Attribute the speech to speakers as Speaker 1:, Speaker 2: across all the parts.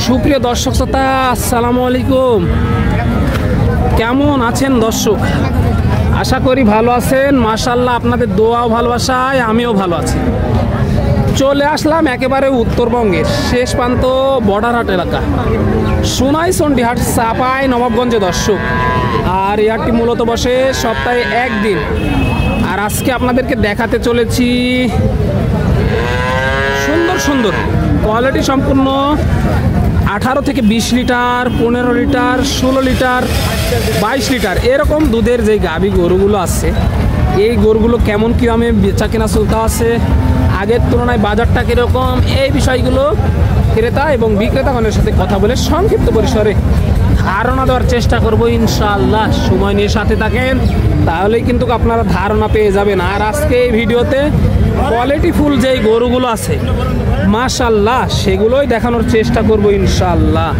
Speaker 1: সুপ্রিয় দর্শক শ্রোতা, আসসালামু আলাইকুম। কেমন আছেন দর্শক? আশা করি ভালো আছেন। মাশাআল্লাহ, আপনাদের দোয়া ভালোবাসায় আমিও ভালো আছি। চলে আসলাম একেবারে উত্তরবঙ্গের শেষ প্রান্ত বর্ডারহাট এলাকা, সোনাইচন্ডী হাট, চাপাই নবাবগঞ্জে দর্শক। আর এই হাটটি মূলত বসে সপ্তাহে একদিন। আর আজকে আপনাদেরকে দেখাতে চলেছি সুন্দর সুন্দর কোয়ালিটি সম্পূর্ণ 18 থেকে 20 লিটার, 15 লিটার, 16 লিটার, 22 লিটার এরকম দুধের যে গাভী গরুগুলো আছে, এই গরুগুলো কেমন কী দামে বেচা কেনা চলতে আছে, আগের তুলনায় বাজারটা কীরকম, এই বিষয়গুলো ক্রেতা এবং বিক্রেতাগণের সাথে কথা বলে সংক্ষিপ্ত পরিসরে ধারণা দেওয়ার চেষ্টা করবো ইনশাআল্লাহ। সময় নিয়ে সাথে থাকেন, তাহলেই কিন্তু আপনারা ধারণা পেয়ে যাবেন। আর আজকে এই ভিডিওতে কোয়ালিটিফুল যেই গরুগুলো আছে মাশাআল্লাহ, সেগুলোই দেখানোর চেষ্টা করবো ইনশাআল্লাহ।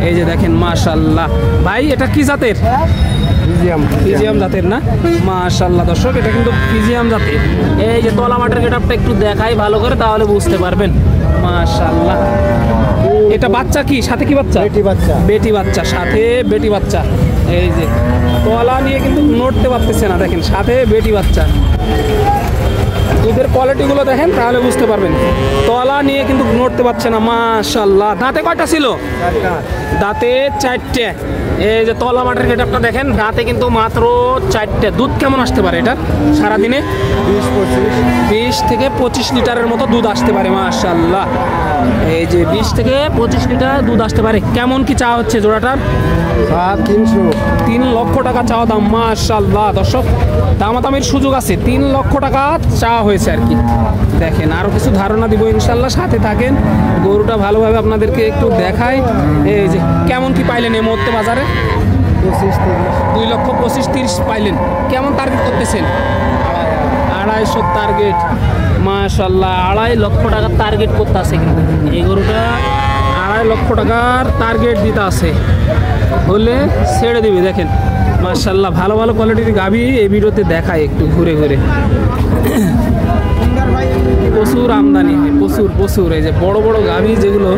Speaker 1: এই যে দেখেন মাশাআল্লাহ, ভাই এটা কি জাতের? ফিজিয়াম জাতের না? মাশাআল্লাহ দর্শক, এটা কিন্তু ফিজিয়াম জাতের। এই যে তলা মাঠের গেটআপটা একটু দেখাই ভালো করে, তাহলে বুঝতে পারবেন। মাশাআল্লাহ, এটা বাচ্চা কি সাথে কি বাচ্চা? বেটি বাচ্চা। বেটি বাচ্চা, সাথে বেটি বাচ্চা। এই যে তলা নিয়ে কিন্তু নড়তে পারতেছে না, দেখেন সাথে বেটি বাচ্চা। দুধের কোয়ালিটিগুলো দেখেন তাহলে বুঝতে পারবেন। তলা নিয়ে কিন্তু নড়তে পারছে না। মাশাআল্লাহ, দাঁতে কয়টা ছিল? দাঁতে 4টে। এই যে তলা মাঠের গেটআপটা দেখেন, দাঁতে কিন্তু মাত্র 4টে। দুধ কেমন আসতে পারে এটা সারাদিনে? 20 থেকে 25 লিটারের মতো দুধ আসতে পারে। মাশাআল্লাহ, এই যে 20 থেকে 25 লিটার দুধ আসতে পারে। কেমন কি চা হচ্ছে জোড়াটার? 3 লক্ষ টাকা চাওয়া দাম। মাশাআল্লাহ দর্শক, দামাদামির সুযোগ আছে। 3 লক্ষ টাকা চাওয়া হয়েছে আর কি। দেখেন আরও কিছু ধারণা দিব ইনশাআল্লাহ, সাথে থাকেন। গরুটা ভালোভাবে আপনাদেরকে একটু দেখাই। এই যে কেমন কি পাইলেন এই মুহূর্তে বাজারে? 2 লক্ষ 25-30 পাইলেন। কেমন টার্গেট করতেছেন? 250 টার্গেট। মাশাআল্লাহ, 2.5 লক্ষ টাকার টার্গেট করতে আছে কিন্তু এই গরুটা। 2.5 লক্ষ টাকার টার্গেট দিতে আছে, হলে ছেড়ে দিবে। দেখেন মাশাআল্লাহ, ভালো ভালো কোয়ালিটির গাভী এই ভিডিওতে দেখায় একটু ঘুরে ঘুরে। প্রচুর আমদানি হয়, প্রচুর প্রচুর। এই যে বড় বড় গাভী যেগুলো,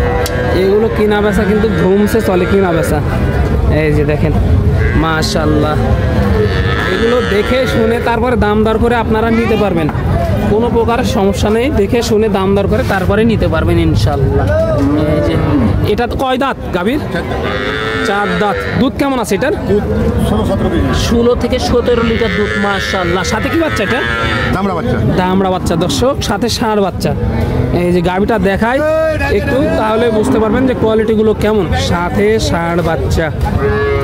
Speaker 1: এগুলো কেনা বেচা কিন্তু ধুমসে চলে, কেনা বেচা। এই যে দেখেন মাশাআল্লাহ, এগুলো দেখে শুনে তারপরে দাম দর করে আপনারা নিতে পারবেন। কোনো প্রকার সমস্যা নেই, দেখে শুনে দাম দর করে তারপরে নিতে পারবেন ইনশাআল্লাহ। এই যে এটা তো কয় দাঁত গাভীর? 4 দাঁত। দুধ কেমন আছে এটার? 16 থেকে 17 লিটার দুধ। মাশাআল্লাহ, সাথে কি বাচ্চা? এটা দামড়া বাচ্চা দর্শক, সাথে ষাঁড় বাচ্চা। এই যে গাভীটা দেখায় একটু, তাহলে বুঝতে পারবেন যে কোয়ালিটিগুলো কেমন। সাথে ষাঁড় বাচ্চা।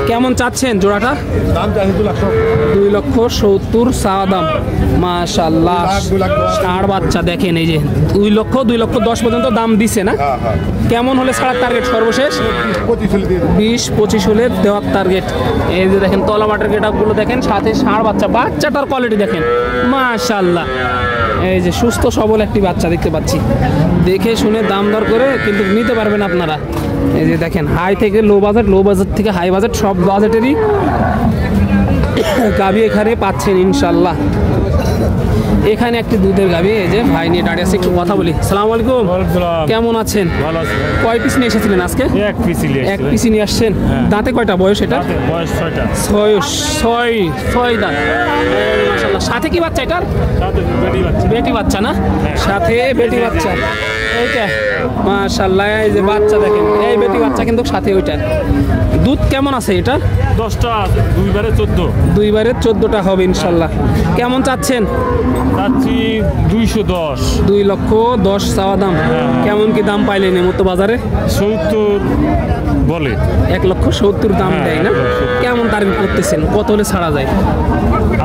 Speaker 1: কেমন চাচ্ছেন জোড়াটা? 2 লক্ষ 70 চাওয়া দাম। মাশাআল্লাহ, ষাঁড় বাচ্চা দেখেন। এই যে 2 লক্ষ 10 পর্যন্ত দাম দিছে না? কেমন হলে ছাড়ার টার্গেট সর্বশেষ? 20-25 হলে দেওয়ার টার্গেট। এই যে দেখেন তলা মাঠের গেটআপগুলো দেখেন, সাথে ষাঁড় বাচ্চা। বাচ্চাটার কোয়ালিটি দেখেন মাশাআল্লাহ। এই যে সুস্থ সবল একটি বাচ্চা দেখতে পাচ্ছি। দেখে শুনে দাম দর করে কিন্তু নিতে পারবেন আপনারা। এই যে দেখেন হাই থেকে লো বাজেট, লো বাজেট থেকে হাই বাজেট, সব বাজেটেরই গাভী এখানে পাচ্ছেন ইনশাআল্লাহ। এখানে একটি দুধের গাভী, এই যে ভাই নিয়ে দাঁড়িয়ে আছে, একটু কথা বলি। আসসালামু আলাইকুম, কেমন আছেন? ভালো আছি। কয় পিস নিয়ে এসেছিলেন আজকে? এক পিস নিয়ে আসছেন। দাঁতে কয়টা? বয়স এটা? বয়স 6টা। 6 দাঁত। মাশাআল্লাহ, সাথে কি বাচ্চা এটার? বেটি বাচ্চা না? সাথে বেটি বাচ্চা। এইটা মাশাআল্লাহ, এই যে বাচ্চা দেখেন, এই বেটি বাচ্চা কিন্তু সাথে ওইটার। দুধ কেমন আছে এটা?
Speaker 2: 10টা,
Speaker 1: 2 বারে 14টা হবে ইনশাআল্লাহ। কেমন চাচ্ছেন?
Speaker 2: চাচ্ছি 210।
Speaker 1: 2 লক্ষ 10 চাওয়া দাম। কেমন কি দাম পাইলেন এর মতো বাজারে?
Speaker 2: 70 বলে।
Speaker 1: 1 লক্ষ 70 দাম দেয় না? কেমন টার্গেট করতেছেন? কত হলে ছাড়া যায়?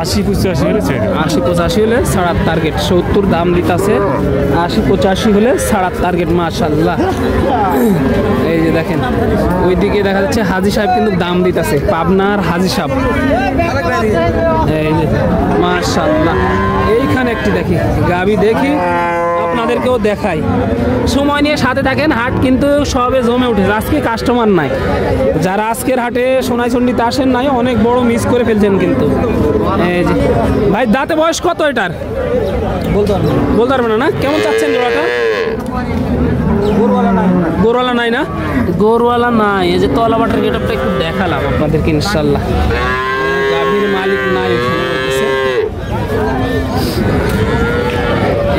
Speaker 2: 80-85 হলে
Speaker 1: 80-85 হলে ছাড়ার টার্গেট। 70 দাম দিতে আছে, 80-85 হলে ছাড়ার টার্গেট। মাশাআল্লাহ, এই যে দেখেন ওইদিকে দেখা যাচ্ছে হাজি সাহেব কিন্তু দাম দিতেছে, পাবনার হাজি সাহেব। এই যে মাশাআল্লাহ, এইখানে একটি দেখি গাভী, দেখি আপনাদেরকেও দেখাই। সময় নিয়ে সাথে থাকেন। হাট কিন্তু সবে জমে উঠেছে, আজকে কাস্টমার নাই। যারা আজকের হাটে সোনাইচন্ডীতে আসেন নাই, অনেক বড় মিস করে ফেলছেন কিন্তু। এই যে ভাই, দাঁতে বয়স কত এটার? বলতে পারবেন না? কেমন চাচ্ছেন জোড়াটা? গরুওয়ালা নাই না? গরুওয়ালা নাই। এই যে তলা বাটার গেটআপটা একটু দেখালাম আপনাদেরকে ইনশাল্লাহ। গাভীর মালিক নাই এখানে বলতেছে।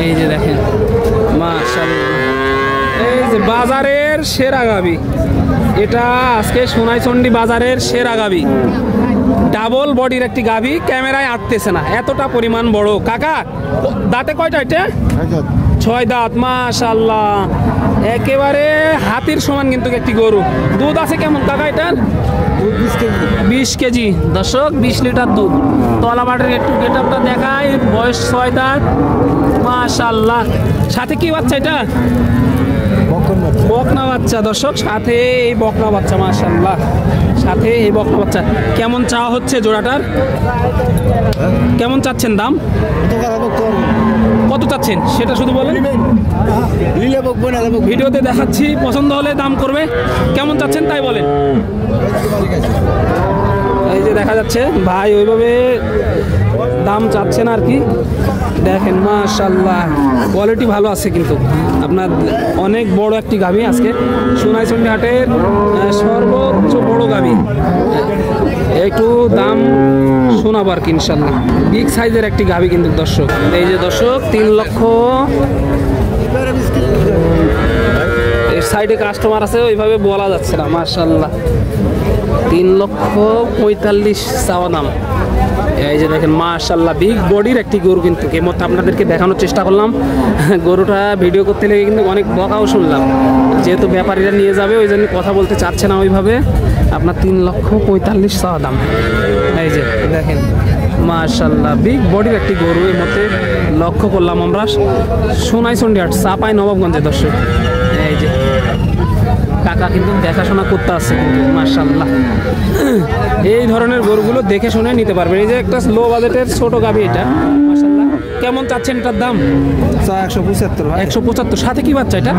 Speaker 1: এই যে দেখেন মাশাআল্লাহ, এই যে বাজারের সেরা গাভী, এটা আজকে সোনাইচন্ডী বাজারের সেরা গাভী। ডাবল বডির একটি গাভী, ক্যামেরায় আটতেছে না, এতটা পরিমাণ বড়। কাকা দাঁতে কয়টা এটা? 6 দাঁত। মাশাআল্লাহ, একেবারে হাতির সমান কিন্তু একটি গরু। দুধ আছে কেমন কাকা এটার? 20 কেজি দর্শক, 20 লিটার দুধ। তলা বাটের একটু গেটআপটা দেখায়, বয়স 6 দাঁত। মাশাআল্লাহ, সাথে কি বাচ্চা এটা? বকনা বাচ্চা দর্শক, সাথে এই বকনা বাচ্চা। মাশাআল্লাহ, সাথে এই বকনা বাচ্চা। কেমন চাওয়া হচ্ছে জোড়াটার? কেমন চাচ্ছেন দাম? কত চাচ্ছেন সেটা শুধু বলেন। ভিডিওতে দেখাচ্ছি, পছন্দ হলে দাম করবে। কেমন চাচ্ছেন তাই বলেন। এই যে দেখা যাচ্ছে ভাই ওইভাবে দাম চাচ্ছেন আর কি। দেখেন মাশাআল্লাহ, কোয়ালিটি ভালো আছে কিন্তু আপনার। অনেক বড় একটি গাভী, আজকে সোনাইচন্ডী হাটের সর্বোচ্চ বড় গাভী। একটু দাম শোনাবো আর কি ইনশাল্লাহ। বিগ সাইজের একটি গাভী কিন্তু দর্শক। এই যে দর্শক 3 লক্ষ। এর সাইডে কাস্টমার আছে, ওইভাবে বলা যাচ্ছে না। মাশাআল্লাহ, 3,45,000 চাওয়া দাম। এই যে দেখেন মাশাআল্লাহ, বিগ বডির একটি গরু কিন্তু। কেমন আপনাদেরকে দেখানোর চেষ্টা করলাম। গরুটা ভিডিও করতে লেগে কিন্তু অনেক বকাও শুনলাম, যেহেতু ব্যাপারীরা নিয়ে যাবে ওই জন্য কথা বলতে চাচ্ছে না ওইভাবে। আপনার 3,45,000 চাওয়া দাম। এই যে দেখেন মাশাআল্লাহ, বিগ বডির একটি গরু। এর মধ্যে লক্ষ্য করলাম আমরা সোনাইচন্ডী হাট, চাপাই নবাবগঞ্জে দর্শক। এই যে কাকা কিন্তু দেখাশোনা করতে আছে কিন্তু মাশাআল্লাহ। এই ধরনের গরুগুলো দেখে শুনে নিতে পারবেন। এই যে একটা লো বাজেটের ছোট গাভী, এটা মাশাআল্লাহ। কেমন চাচ্ছেন এটার দাম?
Speaker 3: 175।
Speaker 1: 175। সাথে কি বাচ্চা এটা?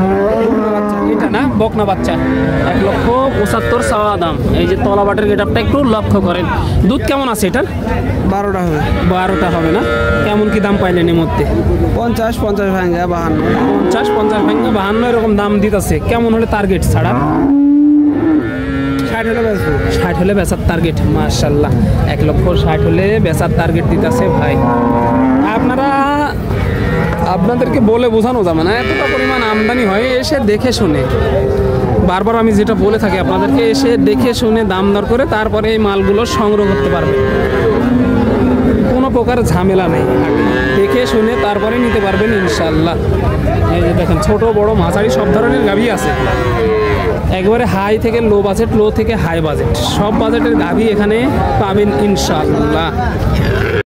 Speaker 1: এটা না বকনা বাচ্চা। 1,75,000 চাওয়া দাম। এই যে তলা বাটের গেটআপটা একটু লক্ষ্য করেন। দুধ কেমন আছে এটার?
Speaker 3: 12টা হবে।
Speaker 1: 12টা হবে না? কেমন কি দাম পাইলেন এর মধ্যে?
Speaker 3: 50 ভাঙা 52।
Speaker 1: 50 ভাঙা 52 এরকম দাম দিতেছে। কেমন হলে টার্গেট ছাড়া?
Speaker 3: 60 হলে বেচবো।
Speaker 1: 60 হলে বেচার টার্গেট। মাশাআল্লাহ, 1,60,000 হলে বেচার টার্গেট দিতেছে ভাই। আপনাদেরকে বলে বোঝানো যাবে না, এতটা পরিমাণ আমদানি হয়। এসে দেখে শুনে, বারবার আমি যেটা বলে থাকি আপনাদেরকে, এসে দেখে শুনে দাম দর করে তারপরে এই মালগুলো সংগ্রহ করতে পারবে। কোনো প্রকার ঝামেলা নেই, দেখে শুনে তারপরে নিতে পারবেন ইনশাআল্লাহ। এই যে দেখেন ছোট বড় মাঝারি সব ধরনের গাভী আছে। একবারে হাই থেকে লো বাজেট, লো থেকে হাই বাজেট, সব বাজেটের গাভী এখানে পাবেন ইনশাআল্লাহ।